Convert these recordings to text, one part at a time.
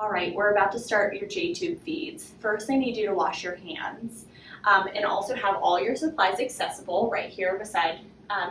All right, we're about to start your Jtube feeds. First, I need you to wash your hands and also have all your supplies accessible right here beside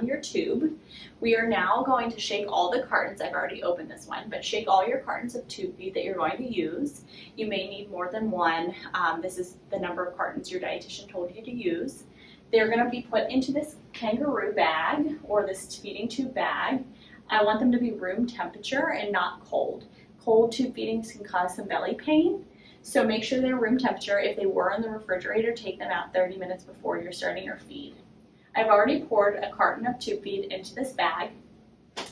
your tube. We are now going to shake all the cartons. I've already opened this one, but shake all your cartons of tube feed that you're going to use. You may need more than one. This is the number of cartons your dietitian told you to use. They're going to be put into this kangaroo bag or this feeding tube bag. I want them to be room temperature and not cold. Cold tube feedings can cause some belly pain, so make sure they're room temperature. If they were in the refrigerator, take them out 30 minutes before you're starting your feed. I've already poured a carton of tube feed into this bag.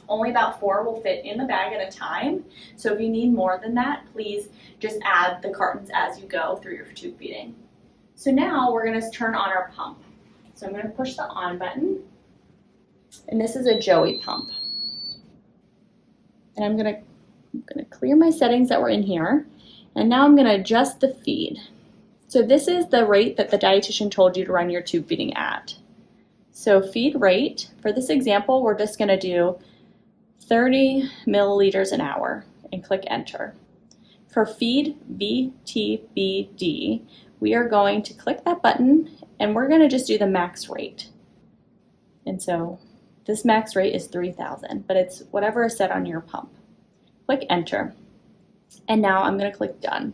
Only about 4 will fit in the bag at a time, so if you need more than that, please just add the cartons as you go through your tube feeding. So now we're going to turn on our pump. So I'm going to push the on button, and this is a Joey pump. And I'm going to clear my settings that were in here, and now I'm going to adjust the feed. So this is the rate that the dietitian told you to run your tube feeding at. So feed rate, for this example, we're just going to do 30 milliliters an hour and click enter. For feed VTBD, we are going to click that button and we're going to just do the max rate. And so this max rate is 3,000, but it's whatever is set on your pump. Click enter, and now I'm going to click done.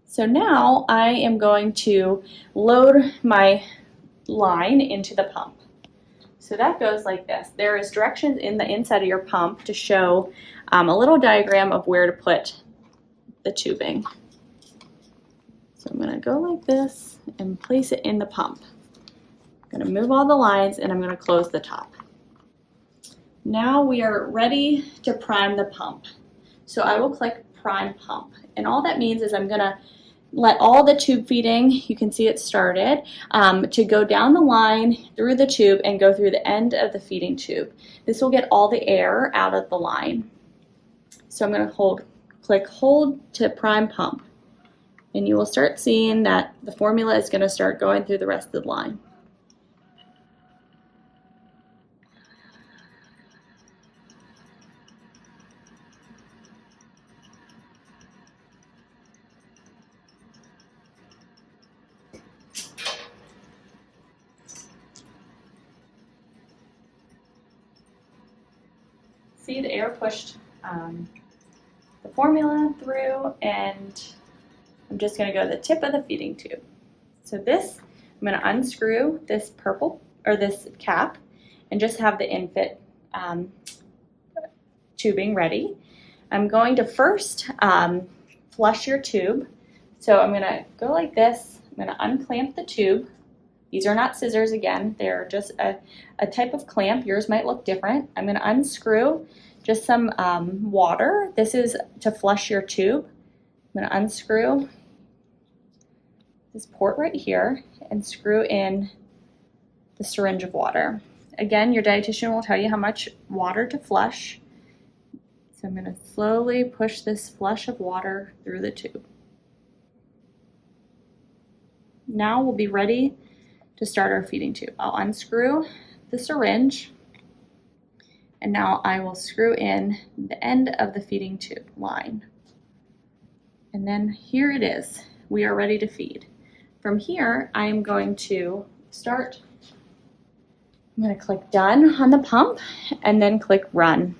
So now I am going to load my line into the pump. So that goes like this. There is directions in the inside of your pump to show a little diagram of where to put the tubing. So I'm going to go like this and place it in the pump. I'm going to move all the lines and I'm going to close the top. Now we are ready to prime the pump. So I will click prime pump. And all that means is I'm going to let all the tube feeding, you can see it started, to go down the line through the tube and go through the end of the feeding tube. This will get all the air out of the line. So I'm going to click hold to prime pump. And you will start seeing that the formula is going to start going through the rest of the line. See, the air pushed the formula through, and I'm just going to go to the tip of the feeding tube. So this, I'm going to unscrew this purple, or this cap, and just have the infit tubing ready. I'm going to first flush your tube. So I'm going to go like this. I'm going to unclamp the tube. These are not scissors again, they're just a type of clamp. Yours might look different. I'm going to unscrew just some water. This is to flush your tube. I'm going to unscrew this port right here and screw in the syringe of water. Again, your dietitian will tell you how much water to flush. So I'm going to slowly push this flush of water through the tube. Now we'll be ready to start our feeding tube. I'll unscrew the syringe, and now I will screw in the end of the feeding tube line. And then here it is. We are ready to feed. From here, I am going to start. I'm going to click done on the pump and then click run.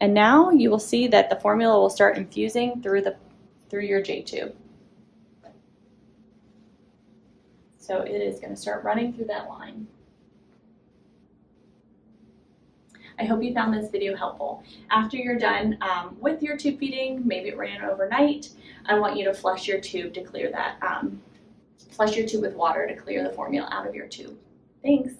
And now you will see that the formula will start infusing through your Jtube. So it is going to start running through that line. I hope you found this video helpful. After you're done with your tube feeding, maybe it ran overnight, I want you to flush your tube to clear that, flush your tube with water to clear the formula out of your tube. Thanks.